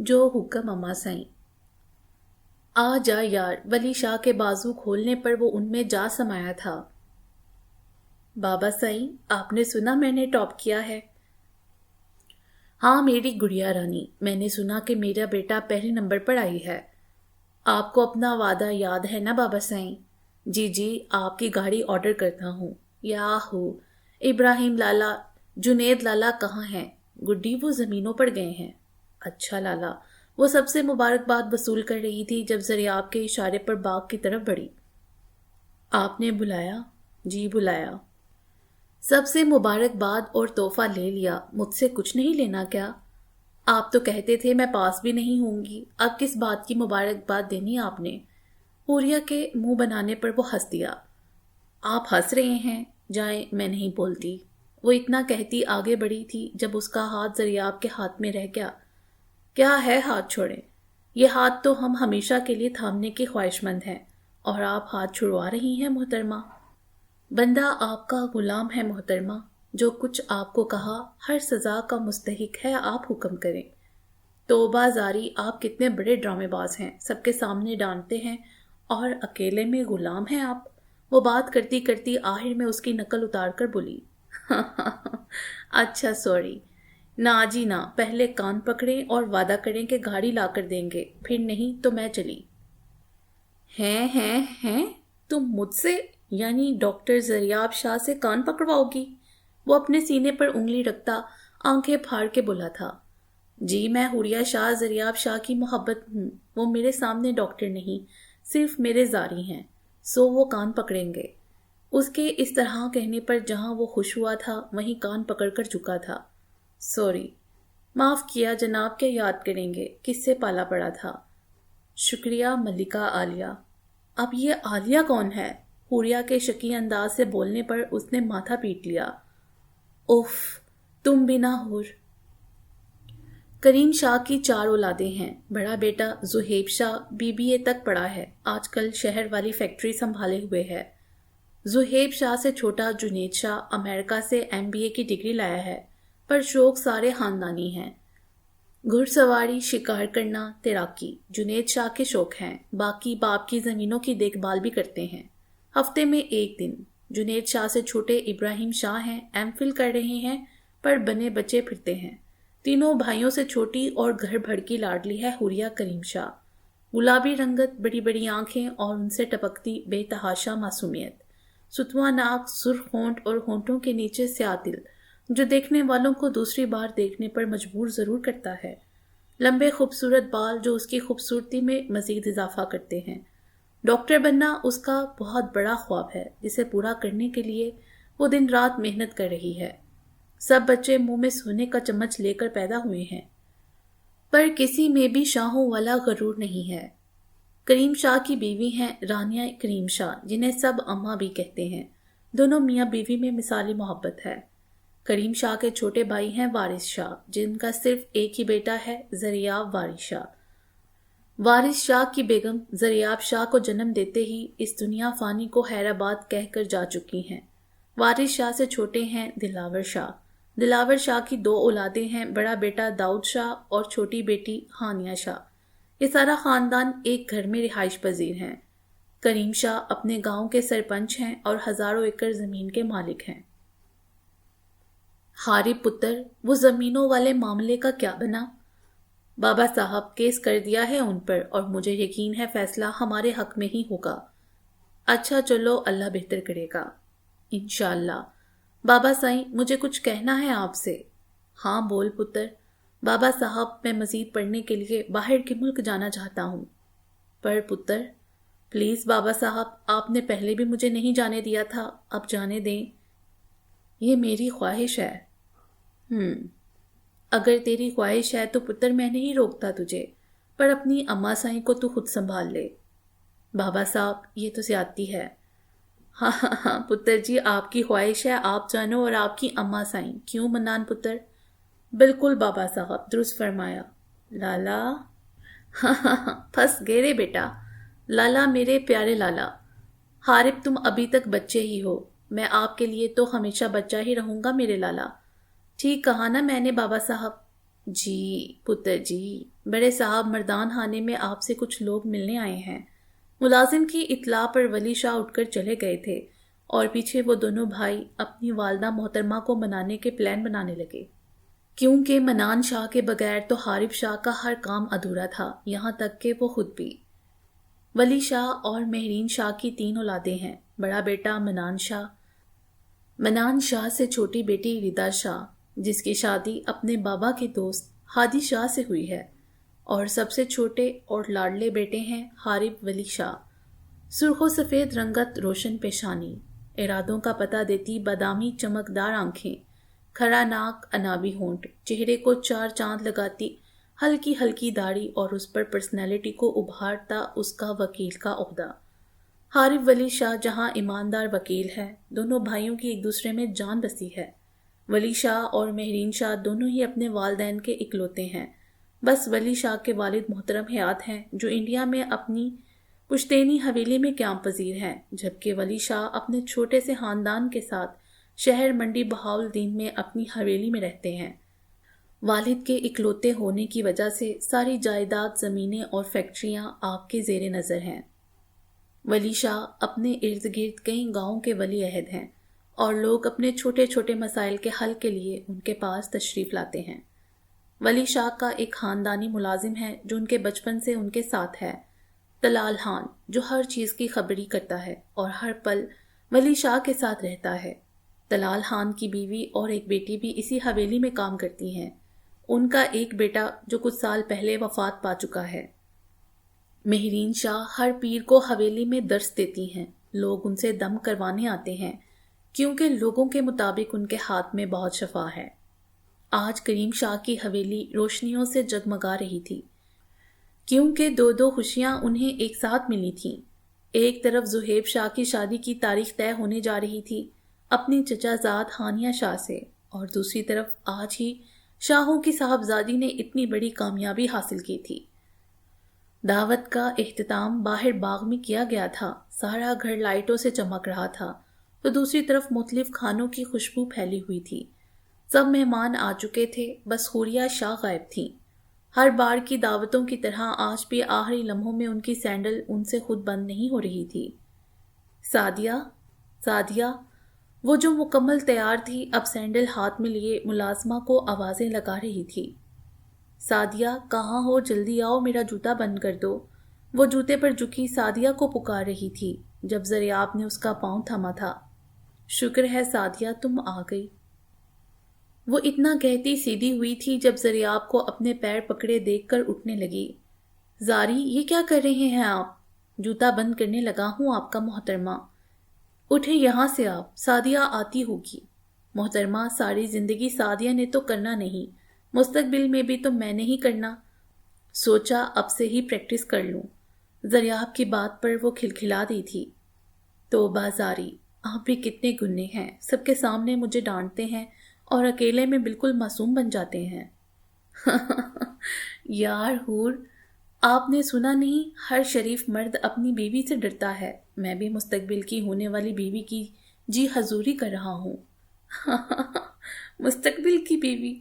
جو حکم اما سائیں۔ آ جا یار، ولی شاہ کے بازو کھولنے پر وہ ان میں جا سمایا تھا۔ بابا سائیں، آپ نے سنا میں نے ٹاپ کیا ہے؟ ہاں میری گڑیا رانی، میں نے سنا کہ میرا بیٹا پہلے نمبر پر آئی ہے۔ آپ کو اپنا وعدہ یاد ہے نا بابا سائیں؟ جی جی، آپ کی گاڑی آرڈر کرتا ہوں۔ یاہو، ابراہیم لالا، جنید لالا کہاں ہیں؟ گڈی وہ زمینوں پر گئے ہیں۔ اچھا لالا، وہ سب سے مبارکباد وصول کر رہی تھی جب زریاب کے اشارے پر باغ کی طرف بڑھی۔ آپ نے بلایا؟ جی بلایا۔ سب سے مبارکباد اور تحفہ لے لیا، مجھ سے کچھ نہیں لینا کیا؟ آپ تو کہتے تھے میں پاس بھی نہیں ہوں گی، اب کس بات کی مبارکباد دینی آپ نے؟ حوریہ کے منہ بنانے پر وہ ہنس دیا۔ آپ ہنس رہے ہیں، جائیں میں نہیں بولتی۔ وہ اتنا کہتی آگے بڑھی تھی جب اس کا ہاتھ زریاب کے ہاتھ میں رہ گیا۔ کیا ہے ہاتھ چھوڑیں، یہ ہاتھ تو ہم ہمیشہ کے لیے تھامنے کی خواہش مند ہیں، اور آپ ہاتھ چھڑوا رہی ہیں محترمہ۔ بندہ آپ کا غلام ہے محترمہ، جو کچھ آپ کو کہا ہر سزا کا مستحق ہے، آپ حکم کریں۔ توبہ زاری، آپ کتنے بڑے ڈرامے باز ہیں، سب کے سامنے ڈانٹتے ہیں اور اکیلے میں غلام ہیں آپ۔ وہ بات کرتی کرتی آخر میں اس کی نقل اتار کر بولی۔ اچھا سوری، نا جی نا، پہلے کان پکڑیں اور وعدہ کریں کہ گاڑی لا کر دیں گے، پھر نہیں تو میں چلی۔ ہیں تم مجھ سے، یعنی ڈاکٹر زریاب شاہ سے کان پکڑواؤ گی؟ وہ اپنے سینے پر انگلی رکھتا آنکھیں پھاڑ کے بولا تھا۔ جی میں حوریہ شاہ زریاب شاہ کی محبت ہوں، وہ میرے سامنے ڈاکٹر نہیں، صرف میرے زاری ہیں، سو وہ کان پکڑیں گے۔ اس کے اس طرح کہنے پر جہاں وہ خوش ہوا تھا وہیں کان پکڑ کر چکا تھا۔ سوری، معاف کیا جناب، کے یاد کریں گے کس سے پالا پڑا تھا؟ شکریہ ملکہ عالیہ۔ اب یہ عالیہ کون ہے؟ حوریہ کے شکی انداز سے بولنے پر اس نے ماتھا پیٹ لیا۔ اوف، تم بھی نہ حور۔ کریم شاہ کی 4 اولادیں ہیں۔ بڑا بیٹا زہیب شاہ BBA تک پڑھا ہے، آج کل شہر والی فیکٹری سنبھالے ہوئے ہے۔ زہیب شاہ سے چھوٹا جنید شاہ امریکہ سے MBA کی ڈگری لایا ہے، پر شوق سارے خاندانی ہیں۔ گھڑ سواری، شکار کرنا، تیراکی جنید شاہ کے شوق ہیں، باقی باپ کی زمینوں کی دیکھ بھال بھی کرتے ہیں۔ ہفتے میں 1 دن۔ جنید شاہ سے چھوٹے ابراہیم شاہ ہیں، MPhil کر رہے ہیں، پر بنے بچے پھرتے ہیں۔ تینوں بھائیوں سے چھوٹی اور گھر بھر کی لاڈلی ہے حوریہ کریم شاہ۔ گلابی رنگت، بڑی بڑی آنکھیں اور ان سے ٹپکتی بے تحاشا معصومیت، ستواں ناک، سرخ ہونٹ اور ہونٹوں کے نیچے سیاہ تل، جو دیکھنے والوں کو دوسری بار دیکھنے پر مجبور ضرور کرتا ہے۔ لمبے خوبصورت بال جو اس کی خوبصورتی میں مزید اضافہ کرتے ہیں۔ ڈاکٹر بننا اس کا بہت بڑا خواب ہے، جسے پورا کرنے کے لیے وہ دن رات محنت کر رہی ہے۔ سب بچے منہ میں سونے کا چمچ لے کر پیدا ہوئے ہیں، پر کسی میں بھی شاہوں والا غرور نہیں ہے۔ کریم شاہ کی بیوی ہیں رانیہ کریم شاہ، جنہیں سب اماں بھی کہتے ہیں۔ دونوں میاں بیوی میں مثالی محبت ہے۔ کریم شاہ کے چھوٹے بھائی ہیں وارث شاہ، جن کا صرف ایک ہی بیٹا ہے، زریاب وارث شاہ۔ وارث شاہ کی بیگم زریاب شاہ کو جنم دیتے ہی اس دنیا فانی کو حیرآباد کہہ کر جا چکی ہیں۔ وارث شاہ سے چھوٹے ہیں دلاور شاہ۔ دلاور شاہ کی 2 اولادیں ہیں، بڑا بیٹا داؤد شاہ اور چھوٹی بیٹی ہانیہ شاہ۔ یہ سارا خاندان ایک گھر میں رہائش پذیر ہیں۔ کریم شاہ اپنے گاؤں کے سرپنچ ہیں اور ہزاروں ایکڑ زمین کے مالک ہیں۔ حارب پتر، وہ زمینوں والے معاملے کا کیا بنا؟ بابا صاحب کیس کر دیا ہے ان پر، اور مجھے یقین ہے فیصلہ ہمارے حق میں ہی ہوگا۔ اچھا چلو، اللہ بہتر کرے گا انشاءاللہ۔ بابا سائیں، مجھے کچھ کہنا ہے آپ سے۔ ہاں بول پتر۔ بابا صاحب، میں مزید پڑھنے کے لیے باہر کے ملک جانا چاہتا ہوں۔ پر پتر، پلیز بابا صاحب، آپ نے پہلے بھی مجھے نہیں جانے دیا تھا، اب جانے دیں۔ یہ میری خواہش ہے۔ اگر تیری خواہش ہے تو پتر میں نہیں روکتا تجھے، پر اپنی اماں سائیں کو تو خود سنبھال لے۔ بابا صاحب، یہ تو زیادتی ہے۔ ہاں پتر جی، آپ کی خواہش ہے، آپ جانو، اور آپ کی اماں سائیں، کیوں منان پتر؟ بالکل بابا صاحب، درست فرمایا۔ لالا؟ ہاں پھنس گئے رے بیٹا۔ لالا، میرے پیارے لالا۔ حارب، تم ابھی تک بچے ہی ہو، میں آپ کے لیے تو ہمیشہ بچہ ہی رہوں گا میرے لالا۔ ٹھیک کہا نا میں نے بابا صاحب؟ جی پتر جی، بڑے صاحب مردان خانے میں آپ سے کچھ لوگ ملنے آئے ہیں۔ ملازم کی اطلاع پر ولی شاہ اٹھ کر چلے گئے تھے اور پیچھے وہ دونوں بھائی اپنی والدہ محترمہ کو منانے کے پلان بنانے لگے، کیونکہ منان شاہ کے بغیر تو حارب شاہ کا ہر کام ادھورا تھا، یہاں تک کہ وہ خود بھی۔ ولی شاہ اور مہرین شاہ کی 3 اولادیں ہیں۔ بڑا بیٹا منان شاہ سے چھوٹی بیٹی ردا شاہ، جس کی شادی اپنے بابا کے دوست ہادی شاہ سے ہوئی ہے، اور سب سے چھوٹے اور لاڈلے بیٹے ہیں حارب ولی شاہ۔ سرخ و سفید رنگت، روشن پیشانی، ارادوں کا پتہ دیتی بادامی چمکدار آنکھیں، کھڑا ناک، انابی ہونٹ، چہرے کو 4 چاند لگاتی ہلکی ہلکی داڑھی، اور اس پر پرسنالٹی کو ابھارتا اس کا وکیل کا عہدہ۔ حارب ولی شاہ جہاں ایماندار وکیل ہے، دونوں بھائیوں کی ایک دوسرے میں جان بسی ہے۔ ولی شاہ اور مہرین شاہ دونوں ہی اپنے والدین کے اکلوتے ہیں، بس ولی شاہ کے والد محترم حیات ہیں جو انڈیا میں اپنی پشتینی حویلی میں قیام پذیر ہیں، جبکہ ولی شاہ اپنے چھوٹے سے خاندان کے ساتھ شہر منڈی بہاولدین میں اپنی حویلی میں رہتے ہیں۔ والد کے اکلوتے ہونے کی وجہ سے ساری جائیداد، زمینیں اور فیکٹریاں آپ کے زیر نظر ہیں۔ ولی شاہ اپنے ارد گرد کئی گاؤں کے ولی عہد ہیں، اور لوگ اپنے چھوٹے چھوٹے مسائل کے حل کے لیے ان کے پاس تشریف لاتے ہیں۔ ولی شاہ کا ایک خاندانی ملازم ہے جو ان کے بچپن سے ان کے ساتھ ہے، طلال خان، جو ہر چیز کی خبری کرتا ہے اور ہر پل ولی شاہ کے ساتھ رہتا ہے۔ طلال خان کی بیوی اور ایک بیٹی بھی اسی حویلی میں کام کرتی ہیں۔ ان کا ایک بیٹا جو کچھ سال پہلے وفات پا چکا ہے۔ مہرین شاہ ہر پیر کو حویلی میں درس دیتی ہیں، لوگ ان سے دم کروانے آتے ہیں، کیونکہ لوگوں کے مطابق ان کے ہاتھ میں بہت شفا ہے۔ آج کریم شاہ کی حویلی روشنیوں سے جگمگا رہی تھی، کیونکہ 2 خوشیاں انہیں ایک ساتھ ملی تھیں۔ ایک طرف زہیب شاہ کی شادی کی تاریخ طے ہونے جا رہی تھی اپنی چچا زاد ہانیہ شاہ سے، اور دوسری طرف آج ہی شاہوں کی صاحبزادی نے اتنی بڑی کامیابی حاصل کی تھی۔ دعوت کا اختتام باہر باغ میں کیا گیا تھا، سارا گھر لائٹوں سے چمک رہا تھا، تو دوسری طرف مختلف کھانوں کی خوشبو پھیلی ہوئی تھی۔ سب مہمان آ چکے تھے، بس حوریہ شاہ غائب تھیں۔ ہر بار کی دعوتوں کی طرح آج بھی آخری لمحوں میں ان کی سینڈل ان سے خود بند نہیں ہو رہی تھی۔ سعدیہ، وہ جو مکمل تیار تھی، اب سینڈل ہاتھ میں لیے ملازمہ کو آوازیں لگا رہی تھی۔ سعدیہ کہاں ہو، جلدی آؤ، میرا جوتا بند کر دو۔ وہ جوتے پر جھکی سعدیہ کو پکار رہی تھی جب زریاب نے اس کا پاؤں تھاما تھا۔ شکر ہے سعدیہ، تم آ گئی۔ وہ اتنا کہتی سیدھی ہوئی تھی جب زریاب کو اپنے پیر پکڑے دیکھ کر اٹھنے لگی۔ زاری، یہ کیا کر رہے ہیں آپ؟ جوتا بند کرنے لگا ہوں آپ کا محترمہ۔ اٹھے یہاں سے آپ، سعدیہ آتی ہوگی۔ محترمہ، ساری زندگی سعدیہ نے تو کرنا نہیں، مستقبل میں بھی تو میں نے ہی کرنا، سوچا اب سے ہی پریکٹس کر لوں۔ زریاب کی بات پر وہ کھلکھلا دی تھی۔ توبہ زاری، آپ بھی کتنے گنے ہیں، سب کے سامنے مجھے ڈانٹتے ہیں اور اکیلے میں بالکل معصوم بن جاتے ہیں۔ یار حور، آپ نے سنا نہیں، ہر شریف مرد اپنی بیوی سے ڈرتا ہے، میں بھی مستقبل کی ہونے والی بیوی کی جی حضوری کر رہا ہوں۔ مستقبل کی بیوی،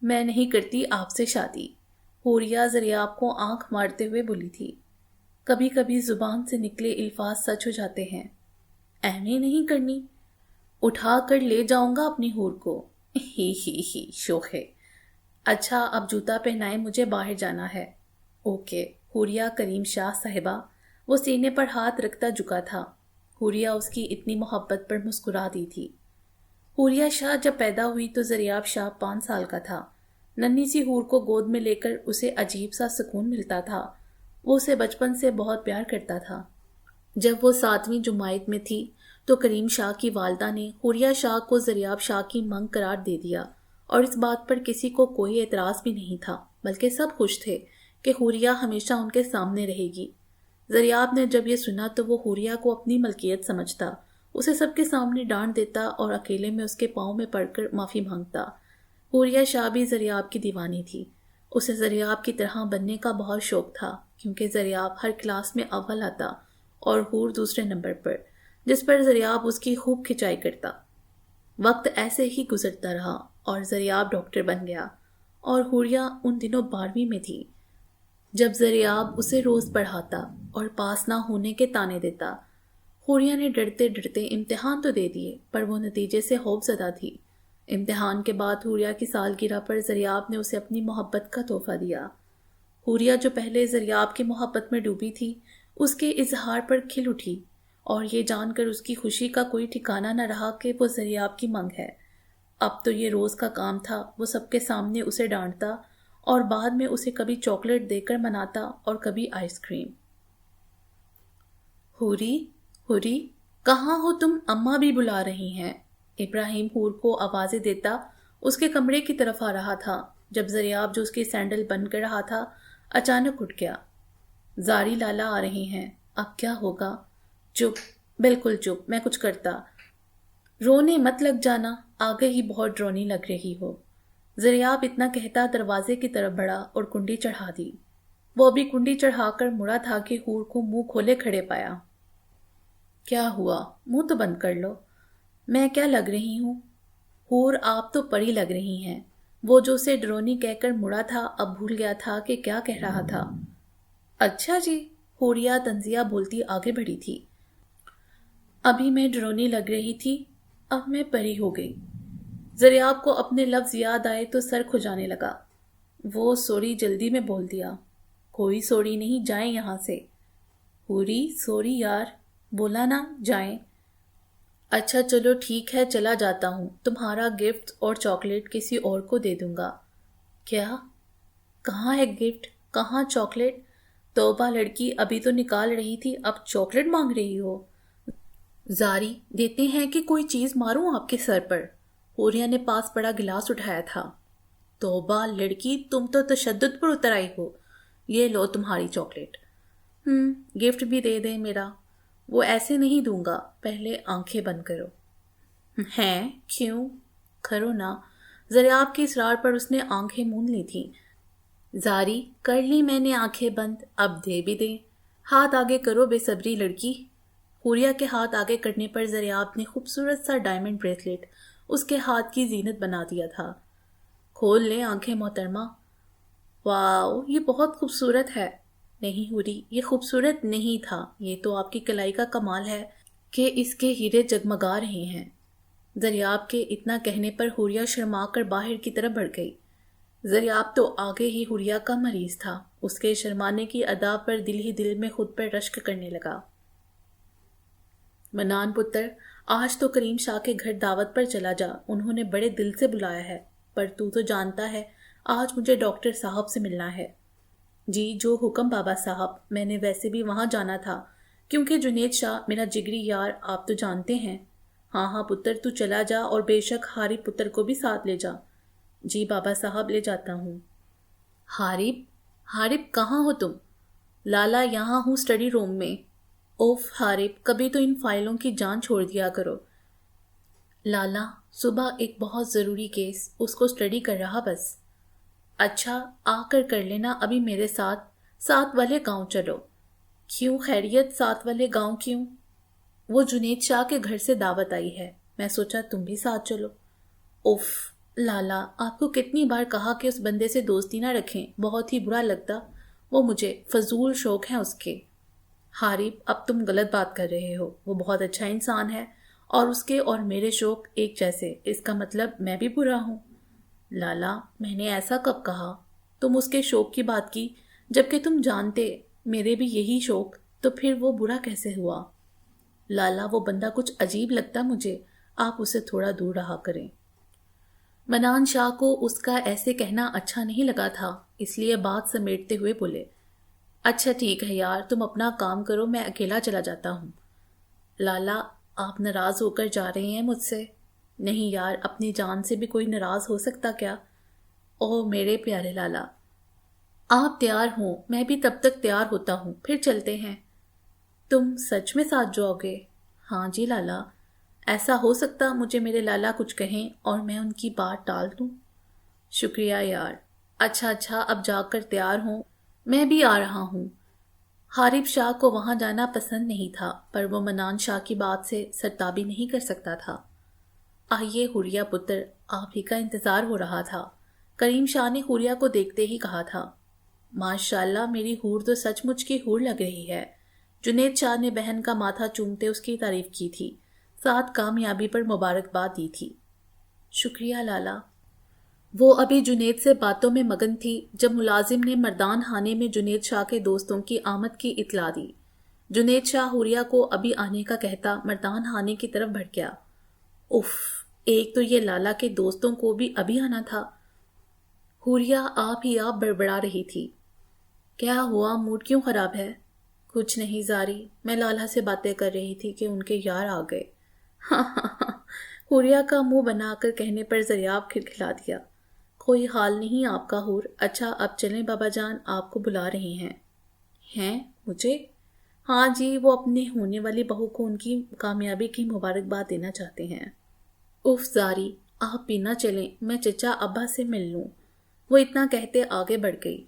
میں نہیں کرتی آپ سے شادی، حوریہ زریاب کو آنکھ مارتے ہوئے بولی تھی۔ کبھی کبھی زبان سے نکلے الفاظ سچ ہو جاتے ہیں۔ اینے نہیں کرنی، اٹھا کر لے جاؤں گا اپنی حور کو۔ ہی شوخ ہے۔ اچھا اب جوتا پہنائے، مجھے باہر جانا ہے۔ اوکے حوریہ کریم شاہ صاحبہ۔ وہ سینے پر ہاتھ رکھتا جھکا تھا۔ حوریہ اس کی اتنی محبت پر مسکرا دی تھی۔ حوریہ شاہ جب پیدا ہوئی تو زریاب شاہ 5 سال کا تھا۔ ننھی سی حور کو گود میں لے کر اسے عجیب سا سکون ملتا تھا۔ وہ اسے بچپن سے بہت پیار کرتا تھا۔ جب وہ 7ویں جماعت میں تھی تو کریم شاہ کی والدہ نے حوریہ شاہ کو زریاب شاہ کی منگ قرار دے دیا، اور اس بات پر کسی کو کوئی اعتراض بھی نہیں تھا، بلکہ سب خوش تھے کہ حوریہ ہمیشہ ان کے سامنے رہے گی۔ زریاب نے جب یہ سنا تو وہ حوریہ کو اپنی ملکیت سمجھتا، اسے سب کے سامنے ڈانٹ دیتا اور اکیلے میں اس کے پاؤں میں پڑ کر معافی مانگتا۔ حوریہ شاہ بھی زریاب کی دیوانی تھی، اسے زریاب کی طرح بننے کا بہت شوق تھا، کیونکہ زریاب ہر کلاس میں اول آتا اور حور دوسرے نمبر پر، جس پر زریاب اس کی خوب کھچائی کرتا۔ وقت ایسے ہی گزرتا رہا اور زریاب ڈاکٹر بن گیا، اور حوریہ ان دنوں 12ویں میں تھی جب زریاب اسے روز پڑھاتا اور پاس نہ ہونے کے طعنے دیتا۔ حوریہ نے ڈرتے ڈرتے امتحان تو دے دیے پر وہ نتیجے سے خوف زدہ تھی۔ امتحان کے بعد حوریہ کی سالگرہ پر زریاب نے اسے اپنی محبت کا تحفہ دیا۔ حوریہ جو پہلے زریاب کی محبت میں ڈوبی تھی اس کے اظہار پر کھل اٹھی اور یہ جان کر اس کی خوشی کا کوئی ٹھکانہ نہ رہا کہ وہ زریاب کی منگ ہے۔ اب تو یہ روز کا کام تھا، وہ سب کے سامنے اسے ڈانٹتا اور بعد میں اسے کبھی چاکلیٹ دے کر مناتا اور کبھی آئس کریم۔ ہوری کہاں ہو تم؟ اماں بھی بلا رہی ہیں۔ ابراہیم حور کو آوازیں دیتا اس کے کمرے کی طرف آ رہا تھا جب زریاب جو اس کی سینڈل بند کر رہا تھا اچانک اٹھ گیا۔ زاری لالا آ رہی ہیں، اب کیا ہوگا؟ چپ، بالکل چپ، میں کچھ کرتا۔ رونے مت لگ جانا، آگے ہی بہت ڈرونی لگ رہی ہو۔ زریاب اتنا کہتا دروازے کی طرف بڑھا اور کنڈی چڑھا دی۔ وہ بھی کنڈی چڑھا کر مڑا تھا کہ حور کو منہ کھولے کھڑے پایا۔ کیا ہوا؟ منہ تو بند کر لو۔ میں کیا لگ رہی ہوں؟ حور آپ تو پری لگ رہی ہیں۔ وہ جو اسے ڈرونی کہہ کر مڑا تھا اب بھول گیا تھا کہ کیا کہہ رہا تھا۔ اچھا جی، حوریہ تنزیہ بولتی آگے بڑھی تھی۔ ابھی میں ڈرونی لگ رہی تھی، اب میں پری ہو گئی۔ زریاب کو اپنے لفظ یاد آئے تو سر کھجانے لگا۔ وہ سوری جلدی میں بول دیا۔ کوئی سوری نہیں، جائیں یہاں سے۔ حوری سوری یار، بولا نا جائیں۔ اچھا چلو ٹھیک ہے، چلا جاتا ہوں، تمہارا گفٹ اور چاکلیٹ کسی اور کو دے دوں گا۔ کیا؟ کہاں ہے گفٹ؟ کہاں چاکلیٹ؟ توبہ لڑکی، ابھی تو نکال رہی تھی، اب چاکلیٹ مانگ رہی ہو؟ زاری دیتے ہیں کہ کوئی چیز ماروں آپ کے سر پر؟ حوریہ نے پاس پڑا گلاس اٹھایا تھا۔ توبہ لڑکی، تم تو تشدد پر اتر آئی ہو۔ یہ لو تمہاری چاکلیٹ۔ گفٹ بھی دے دیں میرا۔ وہ ایسے نہیں دوں گا، پہلے آنکھیں بند کرو۔ ہیں؟ کیوں؟ کرو نا۔ زریاب کے اصرار پر اس نے آنکھیں موند لی تھیں۔ زاری کر لی میں نے آنکھیں بند، اب دے بھی دیں۔ ہاتھ آگے کرو بے صبری لڑکی۔ حوریہ کے ہاتھ آگے کرنے پر زریاب نے خوبصورت سا ڈائمنڈ بریسلیٹ اس کے ہاتھ کی زینت بنا دیا تھا۔ کھول لیں آنکھیں محترمہ۔ واو، یہ بہت خوبصورت ہے۔ نہیں حوری، یہ خوبصورت نہیں تھا، یہ تو آپ کی کلائی کا کمال ہے کہ اس کے ہیرے جگمگا رہے ہیں۔ زریاب کے اتنا کہنے پر حوریہ شرما کر باہر کی طرف بڑھ گئی۔ زریاب تو آگے ہی حوریہ کا مریض تھا، اس کے شرمانے کی ادا پر دل ہی دل میں خود پر رشک کرنے لگا۔ منان پتر، آج تو کریم شاہ کے گھر دعوت پر چلا جا، انہوں نے بڑے دل سے بلایا ہے، پر تو جانتا ہے آج مجھے ڈاکٹر صاحب سے ملنا ہے۔ جی جو حکم بابا صاحب، میں نے ویسے بھی وہاں جانا تھا کیونکہ جنید شاہ میرا جگری یار، آپ تو جانتے ہیں۔ ہاں پتر، تو چلا جا اور بے شک حارب پتر کو بھی ساتھ لے جا۔ جی بابا صاحب، لے جاتا ہوں۔ حارب کہاں ہو تم؟ لالا یہاں ہوں اسٹڈی روم میں۔ اوف حارب، کبھی تو ان فائلوں کی جان چھوڑ دیا کرو۔ لالا صبح ایک بہت ضروری کیس، اس کو اسٹڈی کر رہا بس۔ اچھا آ کر لینا، ابھی میرے ساتھ والے گاؤں چلو۔ کیوں خیریت؟ ساتھ والے گاؤں کیوں؟ وہ جنید شاہ کے گھر سے دعوت آئی ہے، میں سوچا تم بھی ساتھ چلو۔ اوف لالا، آپ کو کتنی بار کہا کہ اس بندے سے دوستی نہ رکھیں، بہت ہی برا لگتا، وہ مجھے فضول شوق ہیں اس کے۔ حارب اب تم غلط بات کر رہے ہو، وہ بہت اچھا انسان ہے اور اس کے اور میرے شوق ایک جیسے، اس کا مطلب میں بھی برا ہوں؟ لالا میں نے ایسا کب کہا؟ تم اس کے شوق کی بات کی، جبکہ تم جانتے میرے بھی یہی شوق، تو پھر وہ برا کیسے ہوا؟ لالا وہ بندہ کچھ عجیب لگتا مجھے، آپ اسے تھوڑا دور رہا کریں۔ منان شاہ کو اس کا ایسے کہنا اچھا نہیں لگا تھا، اس لیے بات سمیٹتے ہوئے بولے، اچھا ٹھیک ہے یار، تم اپنا کام کرو، میں اکیلا چلا جاتا ہوں۔ لالا آپ ناراض ہو کر جا رہے ہیں مجھ سے؟ نہیں یار، اپنی جان سے بھی کوئی ناراض ہو سکتا کیا؟ اوہ میرے پیارے لالا، آپ تیار ہوں، میں بھی تب تک تیار ہوتا ہوں، پھر چلتے ہیں۔ تم سچ میں ساتھ جاؤ گے؟ ہاں جی لالا۔ ایسا ہو سکتا مجھے میرے لالا کچھ کہیں اور میں ان کی بات ٹال دوں؟ شکریہ یار۔ اچھا اب جا کر تیار ہوں، میں بھی آ رہا ہوں۔ حارب شاہ کو وہاں جانا پسند نہیں تھا، پر وہ منان شاہ کی بات سے سرتابی نہیں کر سکتا تھا۔ آئیے حوریہ پتر، آپ ہی کا انتظار ہو رہا تھا۔ کریم شاہ نے حوریہ کو دیکھتے ہی کہا تھا، ماشاءاللہ میری حور تو سچ مچ کی حور لگ رہی ہے۔ جنید شاہ نے بہن کا ماتھا چومتے اس کی تعریف کی تھی، ساتھ کامیابی پر مبارکباد دی تھی۔ شکریہ لالا۔ وہ ابھی جنید سے باتوں میں مگن تھی جب ملازم نے مردان خانے میں جنید شاہ کے دوستوں کی آمد کی اطلاع دی۔ جنید شاہ حوریہ کو ابھی آنے کا کہتا مردان خانے کی طرف بڑھ گیا۔ اف، ایک تو یہ لالا کے دوستوں کو بھی ابھی آنا تھا۔ حوریہ آپ ہی آپ بڑبڑا رہی تھی۔ کیا ہوا، موڈ کیوں خراب ہے؟ کچھ نہیں زاری، میں لالا سے باتیں کر رہی تھی کہ ان کے یار آ گئے۔ ہاں ہاں ہاں، حوریہ کا منہ بنا کر کہنے پر زریاب کھلکھلا دیا۔ کوئی حال نہیں آپ کا حور۔ اچھا اب چلیں، بابا جان آپ کو بلا رہے ہیں۔ ہیں مجھے؟ ہاں جی، وہ اپنے ہونے والی بہو کو ان کی کامیابی کی مبارکباد دینا چاہتے ہیں۔ اف زاری، آپ بھی نہ چلیں، میں چچا ابا سے مل لوں۔ وہ اتنا کہتے آگے بڑھ گئی۔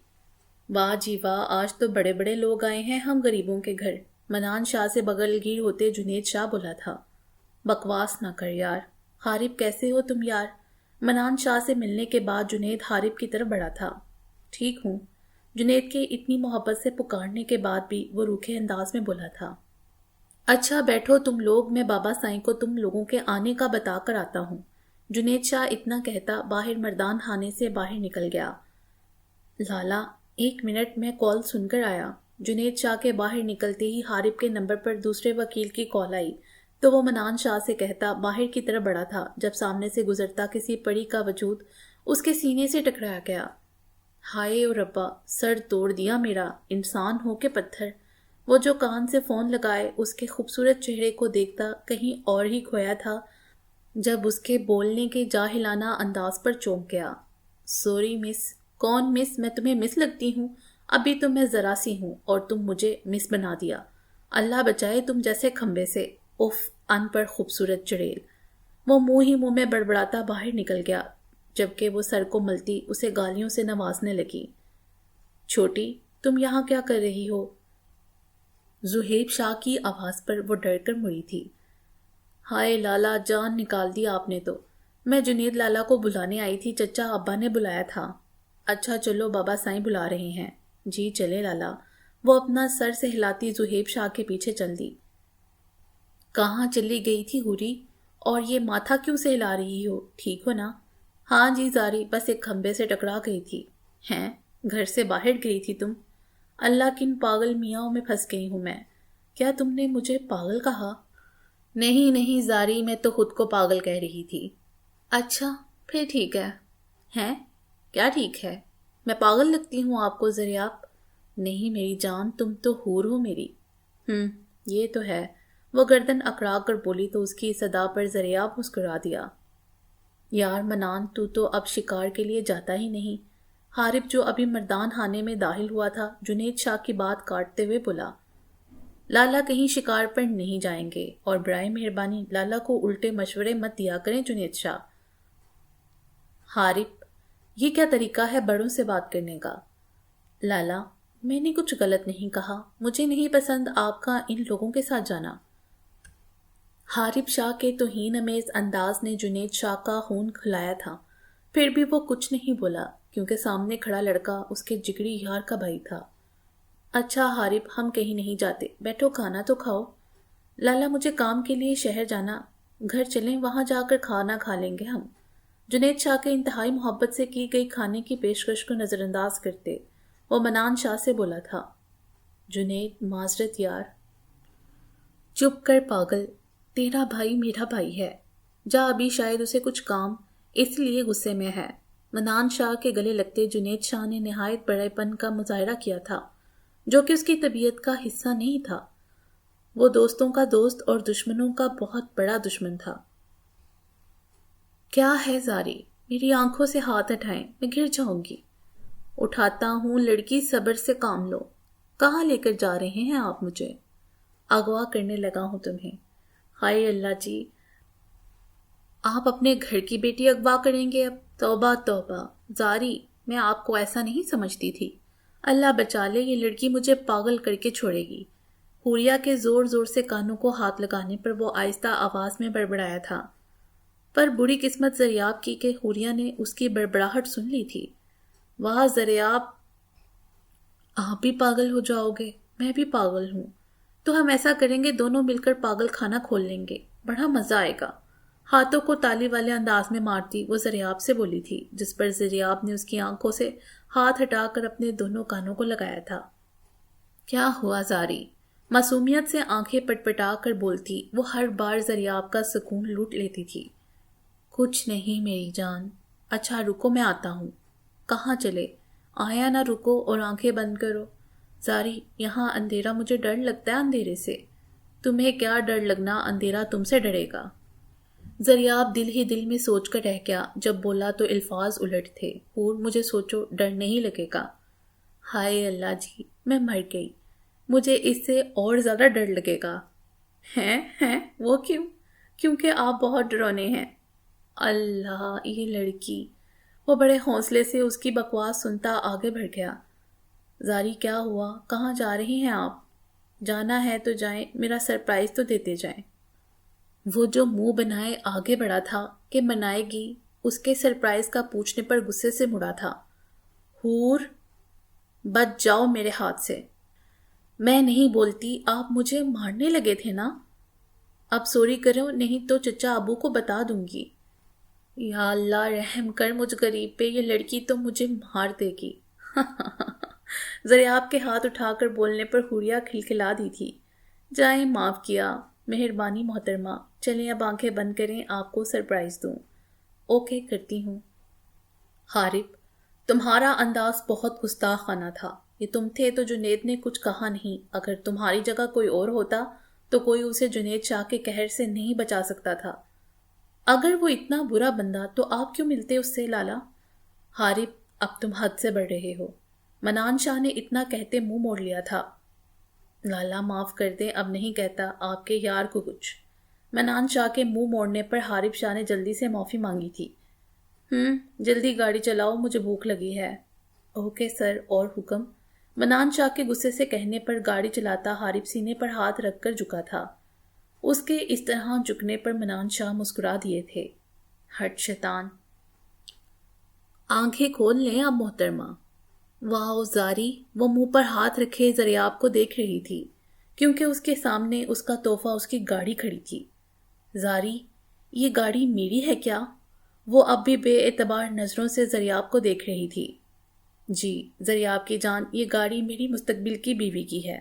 واہ جی واہ، آج تو بڑے بڑے لوگ آئے ہیں ہم غریبوں کے گھر، منان شاہ سے بغل گیر ہوتے جنید شاہ بولا تھا۔ بکواس نہ کر یار۔ حارب کیسے ہو تم یار؟ منان شاہ سے ملنے کے بعد جنید حارب کی طرف بڑھا تھا۔ ٹھیک ہوں، جنید کے اتنی محبت سے پکارنے کے بعد بھی وہ روکھے انداز میں بولا تھا۔ اچھا بیٹھو تم لوگ، میں بابا سائیں کو تم لوگوں کے آنے کا بتا کر آتا ہوں۔ جنید شاہ اتنا کہتا باہر مردان خانے سے باہر نکل گیا۔ لالا ایک منٹ، میں کال سن کر آیا۔ جنید شاہ کے باہر نکلتے ہی حارب کے نمبر پر دوسرے وکیل کی کال آئی تو وہ منان شاہ سے کہتا باہر کی طرف بڑھا تھا جب سامنے سے گزرتا کسی پری کا وجود اس کے سینے سے ٹکرایا گیا۔ ہائے او ربا، سر توڑ دیا میرا، انسان ہو کے پتھر۔ وہ جو کان سے فون لگائے اس کے خوبصورت چہرے کو دیکھتا کہیں اور ہی کھویا تھا جب اس کے بولنے کے جاہلانہ انداز پر چونک گیا۔ سوری مس۔ کون مس؟ میں تمہیں مس لگتی ہوں؟ ابھی تو میں ذرا سی ہوں اور تم مجھے مس بنا دیا۔ اللہ بچائے تم جیسے کھمبے سے۔ اف، ان پر خوبصورت چڑیل۔ وہ منہ ہی منہ میں بڑبڑاتا باہر نکل گیا جبکہ وہ سر کو ملتی اسے گالیوں سے نوازنے لگی۔ چھوٹی، تم یہاں کیا کر رہی ہو؟ زہیب شاہ کی آواز پر وہ ڈر کر مڑی تھی۔ ہائے لالا، جان نکال دی آپ نے تو۔ میں جنید لالا کو بلانے آئی تھی، چچا ابا نے بلایا تھا۔ اچھا چلو، بابا سائیں بلا رہے ہیں۔ جی چلے لالا۔ وہ اپنا سر سے ہلاتی زہیب شاہ کے پیچھے چل دی۔ کہاں چلی گئی تھی حوری؟ اور یہ ماتھا کیوں سے ہلا رہی ہو؟ ٹھیک ہو نا؟ ہاں جی زاری، بس ایک کھمبے سے ٹکرا گئی تھی۔ ہیں، گھر سے باہر گئی تھی تم؟ اللہ کن پاگل میاں میں پھنس گئی ہوں میں۔ کیا تم نے مجھے پاگل کہا؟ نہیں نہیں زاری، میں تو خود کو پاگل کہہ رہی تھی۔ اچھا پھر ٹھیک ہے۔ ہیں؟ کیا ٹھیک ہے؟ میں پاگل لگتی ہوں آپ کو زریاب؟ نہیں میری جان، تم تو حور ہو میری۔ یہ تو ہے۔ وہ گردن اکڑا کر بولی تو اس کی صدا پر زریاب مسکرا دیا۔ یار منان، تو اب شکار کے لیے جاتا ہی نہیں۔ حارب جو ابھی مردان خانے میں داخل ہوا تھا جنید شاہ کی بات کاٹتے ہوئے بولا، لالا کہیں شکار پر نہیں جائیں گے، اور برائے مہربانی لالا کو الٹے مشورے مت دیا کریں جنید شاہ۔ حارب، یہ کیا طریقہ ہے بڑوں سے بات کرنے کا؟ لالا، میں نے کچھ غلط نہیں کہا، مجھے نہیں پسند آپ کا ان لوگوں کے ساتھ جانا۔ حارب شاہ کے توہین امیز انداز نے جنید شاہ کا خون کھلایا تھا، پھر بھی وہ کچھ نہیں بولا کیونکہ سامنے کھڑا لڑکا اس کے جگری یار کا بھائی تھا۔ اچھا حارب، ہم کہیں نہیں جاتے، بیٹھو کھانا تو کھاؤ۔ لالا مجھے کام کے لیے شہر جانا، گھر چلیں، وہاں جا کر کھانا کھا لیں گے ہم۔ جنید شاہ کے انتہائی محبت سے کی گئی کھانے کی پیشکش کو نظر انداز کرتے وہ منان شاہ سے بولا تھا، جنید معذرت یار۔ چپ کر پاگل، تیرا بھائی میرا بھائی ہے، جا، ابھی شاید اسے کچھ کام اس لیے غصے میں ہے۔ منان شاہ کے گلے لگتے جنید شاہ نے نہایت بڑے پن کا مظاہرہ کیا تھا جو کہ اس کی طبیعت کا حصہ نہیں تھا۔ وہ دوستوں کا دوست اور دشمنوں کا بہت بڑا دشمن تھا۔ کیا ہے زاری؟ میری آنکھوں سے ہاتھ ہٹائیں، میں گر جاؤں گی۔ اٹھاتا ہوں لڑکی، صبر سے کام لو۔ کہاں لے کر جا رہے ہیں آپ مجھے؟ اغوا کرنے لگا ہوں تمہیں۔ ہائے اللہ جی، آپ اپنے گھر کی بیٹی اغوا کریں گے اب؟ توبہ توبہ زاری، میں آپ کو ایسا نہیں سمجھتی تھی۔ اللہ بچا لے، یہ لڑکی مجھے پاگل کر کے چھوڑے گی۔ حوریہ کے زور زور سے کانوں کو ہاتھ لگانے پر وہ آہستہ آواز میں بڑبڑایا تھا، پر بری قسمت زریاب کی کہ حوریہ نے اس کی بڑبڑاہٹ سن لی تھی۔ واہ زریاب، آپ بھی پاگل ہو جاؤ گے، میں بھی پاگل ہوں، تو ہم ایسا کریں گے دونوں مل کر پاگل خانہ کھول لیں گے، بڑا مزہ آئے گا۔ ہاتھوں کو تالی والے انداز میں مارتی وہ زریاب سے بولی تھی، جس پر زریاب نے اس کی آنکھوں سے ہاتھ ہٹا کر اپنے دونوں کانوں کو لگایا تھا۔ کیا ہوا زاری؟ معصومیت سے آنکھیں پٹپٹا کر بولتی وہ ہر بار زریاب کا سکون لوٹ لیتی تھی۔ کچھ نہیں میری جان۔ اچھا رکو، میں آتا ہوں۔ کہاں چلے؟ آیا نہ رکو اور آنکھیں بند کرو۔ زاری، یہاں اندھیرا، مجھے ڈر لگتا ہے اندھیرے سے۔ تمہیں کیا ڈر لگنا، اندھیرا تم سے ڈرے گا۔ زریاب دل ہی دل میں سوچ کر رہ گیا، جب بولا تو الفاظ الٹ تھے۔ حور، مجھے سوچو، ڈر نہیں لگے گا۔ ہائے اللہ جی، میں مر گئی، مجھے اس سے اور زیادہ ڈر لگے گا۔ ہیں وہ کیوں؟ کیونکہ آپ بہت ڈرونے ہیں۔ اللہ، یہ لڑکی! وہ بڑے حوصلے سے اس کی بکواس سنتا آگے بڑھ گیا۔ زاری، کیا ہوا؟ کہاں جا رہی ہیں آپ؟ جانا ہے تو جائیں، میرا سرپرائز تو دیتے جائیں۔ وہ جو منہ بنائے آگے بڑھا تھا کہ منائے گی، اس کے سرپرائز کا پوچھنے پر غصے سے مڑا تھا۔ حور، بچ جاؤ میرے ہاتھ سے۔ میں نہیں بولتی، آپ مجھے مارنے لگے تھے نا؟ اب سوری کرو، نہیں تو چچا ابو کو بتا دوں گی۔ یا اللہ، رحم کر مجھ غریب پہ، یہ لڑکی تو مجھے مار دے گی۔ زریاب کے ہاتھ اٹھا کر بولنے پر حوریہ کھلکھلا دی تھی۔ جائیں، معاف کیا، مہربانی محترمہ، چلیں اب آنکھیں بند کریں، آپ کو سرپرائز دوں۔ اوکے، کرتی ہوں۔ حارب، تمہارا انداز بہت گستاخانہ تھا۔ یہ تم تھے تو جنید نے کچھ کہا نہیں۔ اگر تمہاری جگہ کوئی اور ہوتا تو کوئی اسے جنید شاہ کے قہر سے نہیں بچا سکتا تھا۔ اگر وہ اتنا برا بندہ تو آپ کیوں ملتے اس سے لالا؟ حارب، اب تم حد سے بڑھ رہے ہو۔ منان شاہ نے اتنا کہتے منہ موڑ لیا تھا۔ لالا معاف کر دیں، اب نہیں کہتا آپ کے یار کو کچھ۔ منان شاہ کے منہ موڑنے پر حارب شاہ نے جلدی سے معافی مانگی تھی۔ جلدی گاڑی چلاؤ، مجھے بھوک لگی ہے۔ اوکے سر، اور حکم؟ منان شاہ کے غصے سے کہنے پر گاڑی چلاتا حارب سینے پر ہاتھ رکھ کر جھکا تھا۔ اس کے اس طرح جھکنے پر منان شاہ مسکرا دیے تھے۔ ہٹ شیطان! آنکھیں کھول لیں اب محترمہ۔ واہ زاری! وہ منہ پر ہاتھ رکھے زریاب کو دیکھ رہی تھی، کیونکہ اس کے سامنے اس کا تحفہ اس کی گاڑی کھڑی تھی۔ زاری، یہ گاڑی میری ہے کیا؟ وہ اب بھی بے اعتبار نظروں سے زریاب کو دیکھ رہی تھی۔ جی زریاب کی جان، یہ گاڑی میری مستقبل کی بیوی کی ہے۔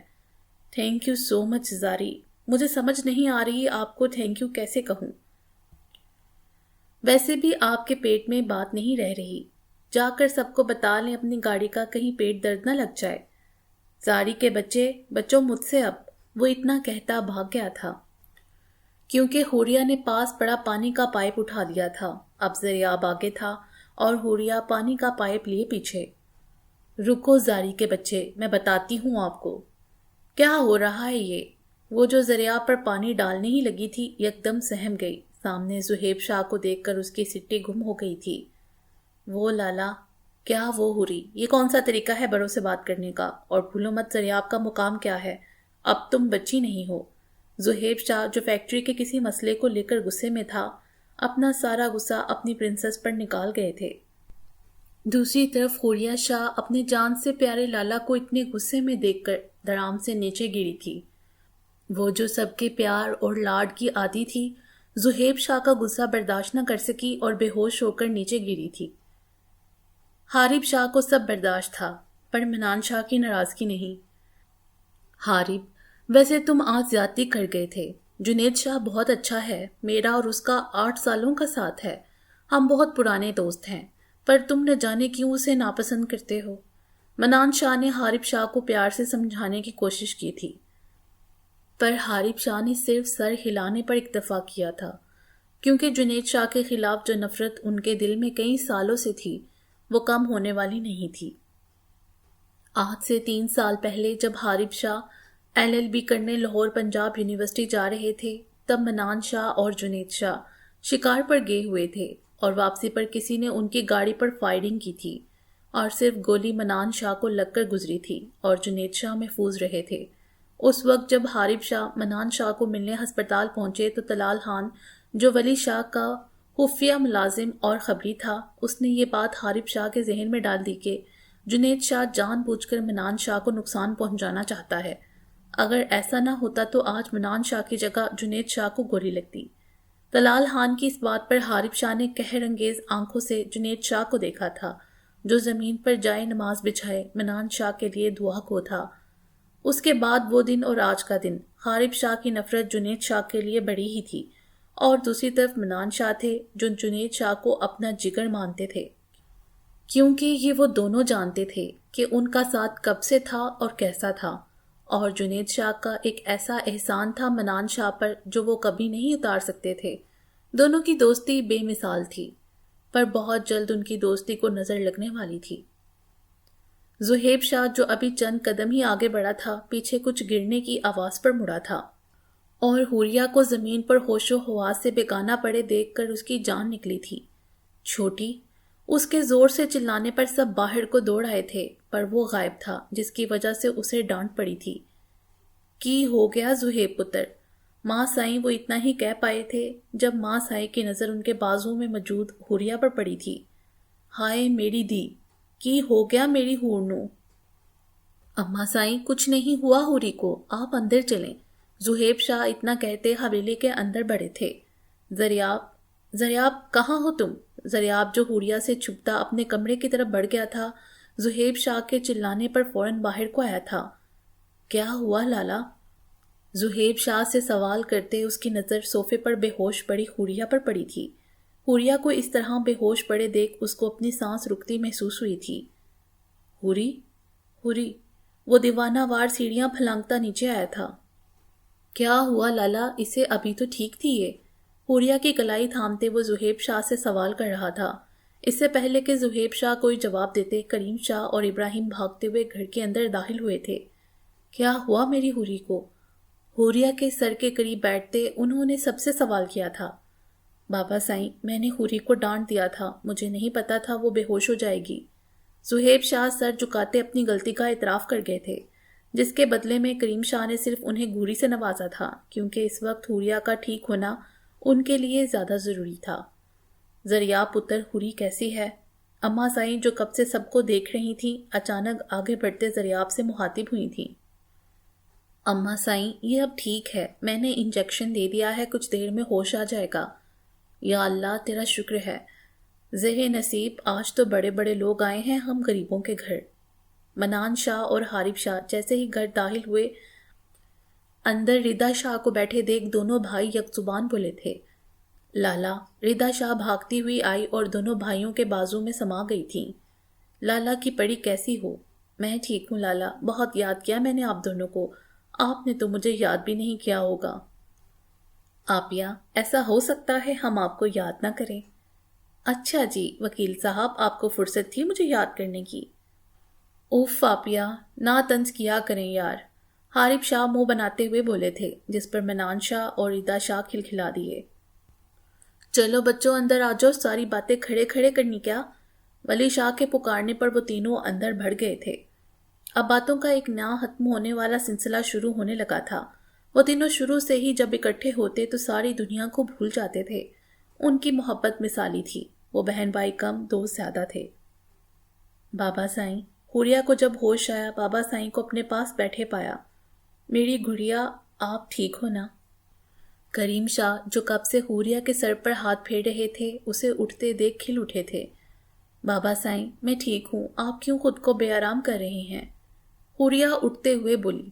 تھینک یو سو مچ زاری، مجھے سمجھ نہیں آ رہی آپ کو تھینک یو کیسے کہوں۔ ویسے بھی آپ کے پیٹ میں بات نہیں رہ رہی، جا کر سب کو بتا لیں اپنی گاڑی کا، کہیں پیٹ درد نہ لگ جائے۔ زاری کے بچے، بچوں مجھ سے اب، وہ اتنا کہتا بھاگ گیا تھا، کیونکہ حوریہ نے پاس پڑا پانی کا پائپ اٹھا دیا تھا۔ اب زریاب آگے تھا اور حوریہ پانی کا پائپ لیے پیچھے۔ رکو زاری کے بچے، میں بتاتی ہوں آپ کو کیا ہو رہا ہے۔ یہ وہ جو زریاب پر پانی ڈالنے ہی لگی تھی، یکدم سہم گئی۔ سامنے زہیب شاہ کو دیکھ کر اس کی سٹی گم ہو گئی تھی۔ وہ لالا، کیا وہ ہوری؟ یہ کون سا طریقہ ہے بڑوں سے بات کرنے کا؟ اور بھولو مت زریاب کا مقام کیا ہے، اب تم بچی نہیں ہو۔ زہیب شاہ جو فیکٹری کے کسی مسئلے کو لے کر غصے میں تھا، اپنا سارا غصہ اپنی پرنسس پر نکال گئے تھے۔ دوسری طرف حوریہ شاہ اپنے جان سے پیارے لالا کو اتنے غصے میں دیکھ کر دھڑام سے نیچے گری تھی۔ وہ جو سب کے پیار اور لاڈ کی عادی تھی، زہیب شاہ کا غصہ برداشت نہ کر سکی اور بے ہوش ہو کر نیچے گری تھی۔ حارب شاہ کو سب برداشت تھا، پر منان شاہ کی ناراضگی نہیں۔ حارب، ویسے تم آج زیادتی کر گئے تھے۔ جنید شاہ بہت اچھا ہے، میرا اور اس کا 8 سالوں کا ساتھ ہے، ہم بہت پرانے دوست ہیں، پر تم نہ جانے کیوں اسے ناپسند کرتے ہو۔ منان شاہ نے حارب شاہ کو پیار سے سمجھانے کی کوشش کی تھی، پر حارب شاہ نے صرف سر ہلانے پر اکتفا کیا تھا، کیونکہ جنید شاہ کے خلاف جو نفرت ان کے دل میں کئی سالوں سے تھی، وہ کم ہونے والی نہیں تھی۔ آج سے 3 سال پہلے جب حارب شاہ LLB کرنے لاہور پنجاب یونیورسٹی جا رہے تھے، تب منان شاہ اور جنید شاہ شکار پر گئے ہوئے تھے، اور واپسی پر کسی نے ان کی گاڑی پر فائرنگ کی تھی، اور صرف گولی منان شاہ کو لگ کر گزری تھی اور جنید شاہ محفوظ رہے تھے۔ اس وقت جب حارب شاہ منان شاہ کو ملنے ہسپتال پہنچے تو طلال خان جو ولی شاہ کا خفیہ ملازم اور خبری تھا، اس نے یہ بات حارب شاہ کے ذہن میں ڈال دی کہ جنید شاہ جان بوجھ کر منان شاہ کو نقصان پہنچانا چاہتا ہے۔ اگر ایسا نہ ہوتا تو آج منان شاہ کی جگہ جنید شاہ کو گولی لگتی۔ طلال خان کی اس بات پر حارب شاہ نے قہر انگیز آنکھوں سے جنید شاہ کو دیکھا تھا، جو زمین پر جائے نماز بچھائے منان شاہ کے لیے دعا گو تھا۔ اس کے بعد وہ دن اور آج کا دن، حارب شاہ کی نفرت جنید شاہ کے لیے بڑی ہی تھی، اور دوسری طرف منان شاہ تھے جو جنید شاہ کو اپنا جگر مانتے تھے، کیونکہ یہ وہ دونوں جانتے تھے کہ ان کا ساتھ کب سے تھا اور کیسا تھا، اور جنید شاہ کا ایک ایسا احسان تھا منان شاہ پر جو وہ کبھی نہیں اتار سکتے تھے۔ دونوں کی دوستی بے مثال تھی، پر بہت جلد ان کی دوستی کو نظر لگنے والی تھی۔ زہیب شاہ جو ابھی چند قدم ہی آگے بڑھا تھا، پیچھے کچھ گرنے کی آواز پر مڑا تھا، اور حوریہ کو زمین پر ہوش و حواس سے بیگانہ پڑے دیکھ کر اس کی جان نکلی تھی۔ چھوٹی، اس کے زور سے چلانے پر سب باہر کو دوڑ آئے تھے، پر وہ غائب تھا، جس کی وجہ سے اسے ڈانٹ پڑی تھی۔ کی ہو گیا زہیب پتر؟ ماں سائیں وہ اتنا ہی کہہ پائے تھے جب ماں سائیں کی نظر ان کے بازو میں موجود حوریہ پر پڑی تھی۔ ہائے میری دی، کی ہو گیا میری ہورنو؟ اماں سائیں کچھ نہیں ہوا حوری کو، آپ اندر چلیں۔ زہیب شاہ اتنا کہتے حویلی کے اندر بڑھے تھے۔ زریاب کہاں ہو تم؟ زریاب جو حوریہ سے چھپتا اپنے کمرے کی طرف بڑھ گیا تھا، زہیب شاہ کے چلانے پر فوراً باہر کو آیا تھا۔ کیا ہوا لالا؟ زہیب شاہ سے سوال کرتے اس کی نظر صوفے پر بے ہوش پڑی حوریہ پر پڑی تھی۔ حوریہ کو اس طرح بے ہوش پڑے دیکھ اس کو اپنی سانس رکتی محسوس ہوئی تھی۔ ہوری وہ دیوانہ وار سیڑھیاں پھلانگتا نیچے آیا تھا۔ کیا ہوا لالا؟ اسے ابھی تو ٹھیک تھی یہ۔ حوریہ کی کلائی تھامتے وہ زہیب شاہ سے سوال کر رہا تھا۔ اس سے پہلے کہ زہیب شاہ کوئی جواب دیتے، کریم شاہ اور ابراہیم بھاگتے ہوئے گھر کے اندر داخل ہوئے تھے۔ کیا ہوا میری حوری کو؟ حوریہ کے سر کے قریب بیٹھتے انہوں نے سب سے سوال کیا تھا۔ بابا سائیں، میں نے حوری کو ڈانٹ دیا تھا، مجھے نہیں پتا تھا وہ بے ہوش ہو جائے گی۔ زہیب شاہ سر جھکاتے اپنی غلطی کا اعتراف کر گئے تھے، جس کے بدلے میں کریم شاہ نے صرف انہیں گوری سے نوازا تھا، کیونکہ اس وقت حوریہ کا ٹھیک ہونا ان کے لیے زیادہ ضروری تھا۔ زریاب پتر، حوری کیسی ہے؟ اماں سائیں جو کب سے سب کو دیکھ رہی تھیں، اچانک آگے بڑھتے زریاب سے مخاطب ہوئی تھیں۔ اماں سائیں، یہ اب ٹھیک ہے، میں نے انجیکشن دے دیا ہے، کچھ دیر میں ہوش آ جائے گا۔ یا اللہ تیرا شکر ہے۔ زہ نصیب، آج تو بڑے بڑے لوگ آئے ہیں ہم غریبوں کے گھر۔ منان شاہ اور حارب شاہ جیسے ہی گھر داخل ہوئے، اندر ردا شاہ کو بیٹھے دیکھ دونوں بھائی یک زبان بولے تھے۔ لالا، ردا شاہ بھاگتی ہوئی آئی اور دونوں بھائیوں کے بازو میں سما گئی تھیں۔ لالا کی پڑی کیسی ہو؟ میں ٹھیک ہوں لالا، بہت یاد کیا میں نے آپ دونوں کو، آپ نے تو مجھے یاد بھی نہیں کیا ہوگا۔ آپیا، ایسا ہو سکتا ہے ہم آپ کو یاد نہ کریں؟ اچھا جی وکیل صاحب، آپ کو فرصت تھی مجھے یاد کرنے کی؟ اوف آپیا، نہ طنز کیا کریں یار، حارب شاہ منہ بناتے ہوئے بولے تھے، جس پر منان شاہ اور ردا شاہ کھلکھلا دیے۔ چلو بچوں اندر آ جاؤ، ساری باتیں کھڑے کھڑے کرنی کیا؟ ولی شاہ کے پکارنے پر وہ تینوں اندر بڑھ گئے تھے۔ اب باتوں کا ایک نیا ختم ہونے والا سلسلہ شروع ہونے لگا تھا۔ وہ تینوں شروع سے ہی جب اکٹھے ہوتے تو ساری دنیا کو بھول جاتے تھے۔ ان کی محبت مثالی تھی، وہ بہن بھائی کم دوست زیادہ تھے۔ بابا سائیں، حوریہ کو جب ہوش آیا، بابا سائیں کو اپنے پاس بیٹھے پایا۔ میری گڑیا، آپ ٹھیک ہو نا؟ کریم شاہ جو کب سے حوریہ کے سر پر ہاتھ پھیر رہے تھے، اسے اٹھتے دیکھ کھل اٹھے تھے۔ بابا سائیں، میں ٹھیک ہوں، آپ کیوں خود کو بے آرام کر رہے ہیں؟ حوریہ اٹھتے ہوئے بولی۔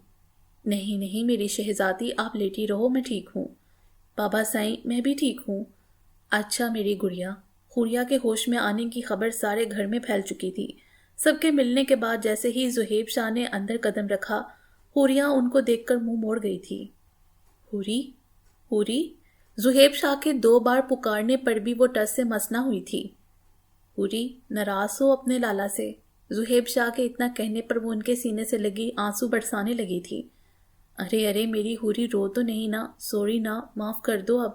نہیں نہیں میری شہزادی، آپ لیٹی رہو، میں ٹھیک ہوں۔ بابا سائیں، میں بھی ٹھیک ہوں۔ اچھا میری گڑیا۔ حوریہ کے ہوش میں آنے کی خبر سارے گھر میں پھیل چکی تھی۔ سب کے ملنے کے بعد جیسے ہی زہیب شاہ نے اندر قدم رکھا، حوریہ ان کو دیکھ کر منہ موڑ گئی تھی۔ حوری؟ زہیب شاہ کے 2 بار پکارنے پر بھی وہ ٹس سے مس نہ ہوئی تھی۔ حوری، ناراض ہو اپنے لالا سے؟ زہیب شاہ کے اتنا کہنے پر وہ ان کے سینے سے لگی آنسو برسانے لگی تھی۔ ارے میری حوری، رو تو نہیں نا؟ سوری نا، معاف کر دو اب۔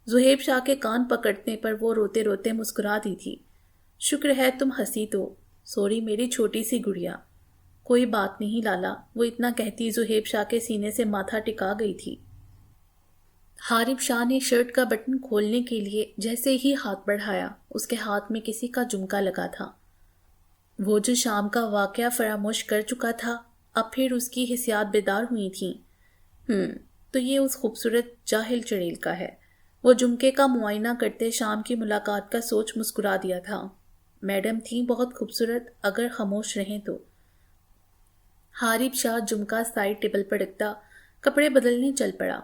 زہیب شاہ کے کان پکڑنے پر وہ روتے روتے مسکرا دی تھی۔ شکر ہے تم ہنسی تو۔ سوری میری چھوٹی سی گڑیا۔ کوئی بات نہیں لالا، وہ اتنا کہتی زہیب شاہ کے سینے سے ماتھا ٹکا گئی تھی۔ حارب شاہ نے شرٹ کا بٹن کھولنے کے لیے جیسے ہی ہاتھ بڑھایا اس کے ہاتھ میں کسی کا جھمکا لگا تھا۔ وہ جو شام کا واقعہ فراموش کر چکا تھا، اب پھر اس کی حسیات بیدار ہوئی تھیں۔ تو یہ اس خوبصورت جاہل چڑیل کا ہے۔ وہ جھمکے کا معائنہ کرتے شام کی ملاقات کا سوچ مسکرا دیا تھا۔ میڈم تھیں بہت خوبصورت، اگر خاموش رہیں تو۔ حارب شاہ جھمکا سائڈ ٹیبل پر رکھتا کپڑے بدلنے چل پڑا۔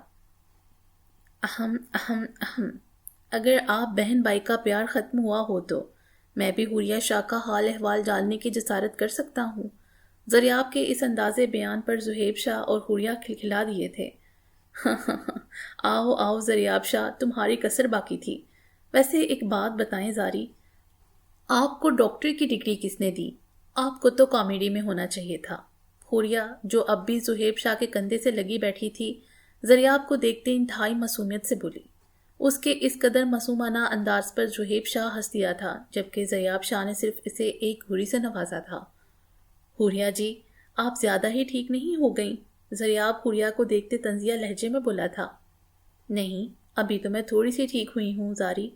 اگر آپ بہن بھائی کا پیار ختم ہوا ہو تو میں بھی حوریہ شاہ کا حال احوال جاننے کی جسارت کر سکتا ہوں۔ زریاب کے اس انداز بیان پر زہیب شاہ اور حوریہ کھلکھلا دیے تھے۔ آؤ آؤ زریاب شاہ، تمہاری کسر باقی تھی۔ ویسے ایک بات بتائیں زاری، آپ کو ڈاکٹر کی ڈگری کس نے دی؟ آپ کو تو کامیڈی میں ہونا چاہیے تھا۔ حوریہ جو اب بھی زہیب شاہ کے کندھے سے لگی بیٹھی تھی، زریاب کو دیکھتے انتہائی معصومیت سے بولی۔ اس کے اس قدر معصومانہ انداز پر زہیب شاہ ہنس دیا تھا، جبکہ زریاب شاہ نے صرف اسے ایک گھوری سے نوازا تھا۔ حوریہ جی، آپ زیادہ ہی ٹھیک نہیں ہو گئیں؟ زریاب حوریہ کو دیکھتے طنزیہ لہجے میں بولا تھا۔ نہیں، ابھی تو میں تھوڑی سی ٹھیک ہوئی ہوں زاری۔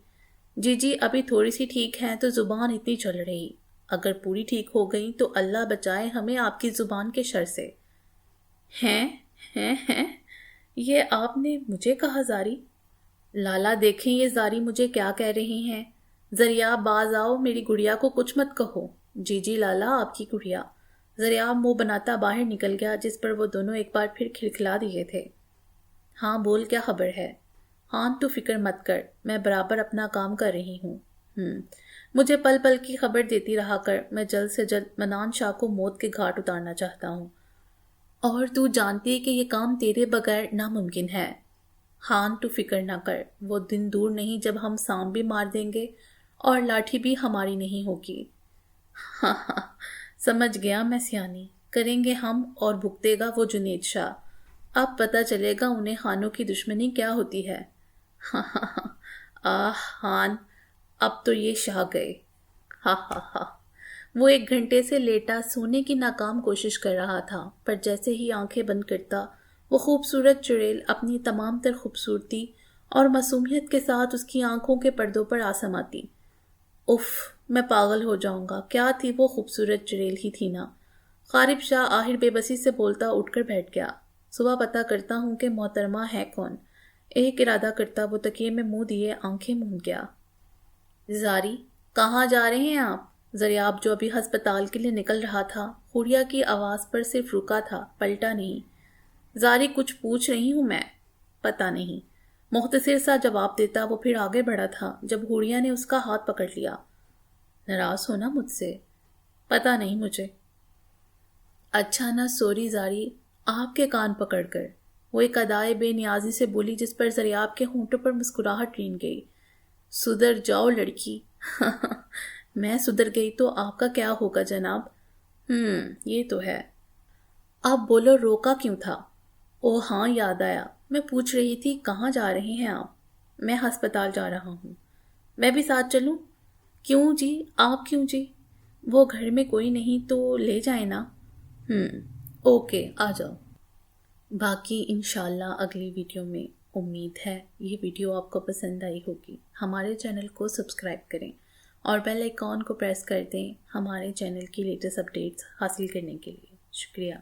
جی ابھی تھوڑی سی ٹھیک ہیں تو زبان اتنی چل رہی، اگر پوری ٹھیک ہو گئی تو اللہ بچائے ہمیں آپ کی زبان کے شر سے۔ ہیں یہ آپ نے مجھے کہا زاری؟ لالا دیکھیں یہ زاری مجھے کیا کہہ رہی ہیں۔ زریاب باز آؤ، میری گڑیا کو کچھ مت کہو۔ جی لالا، آپ کی گڑیا۔ زریاب منہ بناتا باہر نکل گیا، جس پر وہ دونوں ایک بار پھر کھلکھلا دیے تھے۔ ہاں بول، کیا خبر ہے؟ ہاں تو فکر مت کر، میں برابر اپنا کام کر رہی ہوں۔ مجھے پل پل کی خبر دیتی رہا کر، میں جلد سے جلد منان شاہ کو موت کے گھاٹ اتارنا چاہتا ہوں، اور تو جانتی کہ یہ کام تیرے بغیر ناممکن ہے۔ ہاں تو فکر نہ کر، وہ دن دور نہیں جب ہم سام بھی مار دیں گے اور لاٹھی بھی ہماری نہیں ہوگی۔ ہاں سمجھ گیا میں سیانی، کریں گے ہم اور بھگتے گا وہ جنید شاہ۔ اب پتہ چلے گا انہیں خانوں کی دشمنی کیا ہوتی ہے۔ خان، اب تو یہ شاہ گئے۔ وہ 1 گھنٹے سے لیٹا سونے کی ناکام کوشش کر رہا تھا، پر جیسے ہی آنکھیں بند کرتا، وہ خوبصورت چڑیل اپنی تمام تر خوبصورتی اور معصومیت کے ساتھ اس کی آنکھوں کے پردوں پر آ سماتی۔ اف، میں پاگل ہو جاؤں گا، کیا تھی وہ خوبصورت چڑیل ہی تھی نا۔ حارب شاہ آخر بے بسی سے بولتا اٹھ کر بیٹھ گیا۔ صبح پتہ کرتا ہوں کہ محترمہ ہے کون۔ ایک ارادہ کرتا وہ تکیے میں منہ دیے آنکھیں موند گیا۔ زاری، کہاں جا رہے ہیں آپ؟ زریاب جو ابھی ہسپتال کے لیے نکل رہا تھا، حوریہ کی آواز پر صرف رکا تھا، پلٹا نہیں۔ زاری، کچھ پوچھ رہی ہوں میں۔ پتہ نہیں، مختصر سا جواب دیتا وہ پھر آگے بڑھا تھا جب حوریہ نے اس کا ہاتھ پکڑ لیا۔ ناراض ہونا مجھ سے؟ پتہ نہیں مجھے۔ اچھا نا، سوری زاری، آپ کے کان پکڑ کر، وہ ایک ادائے بے نیازی سے بولی جس پر زریاب کے ہونٹوں پر مسکراہٹ رین گئی۔ سدھر جاؤ لڑکی۔ میں سدھر گئی تو آپ کا کیا ہوگا جناب؟ یہ تو ہے۔ آپ بولو، روکا کیوں تھا؟ او ہاں، یاد آیا، میں پوچھ رہی تھی کہاں جا رہے ہیں آپ؟ میں ہسپتال جا رہا ہوں۔ میں بھی ساتھ چلوں؟ کیوں جی، آپ کیوں جی؟ وہ گھر میں کوئی نہیں تو لے جائیں نا۔ اوکے، آ جاؤ۔ باقی انشاءاللہ اگلی ویڈیو میں۔ امید ہے یہ ویڈیو آپ کو پسند آئی ہوگی۔ ہمارے چینل کو سبسکرائب کریں اور بیل آئیکن کو پریس کر دیں ہمارے چینل کی لیٹسٹ اپڈیٹس حاصل کرنے کے لیے۔ شکریہ۔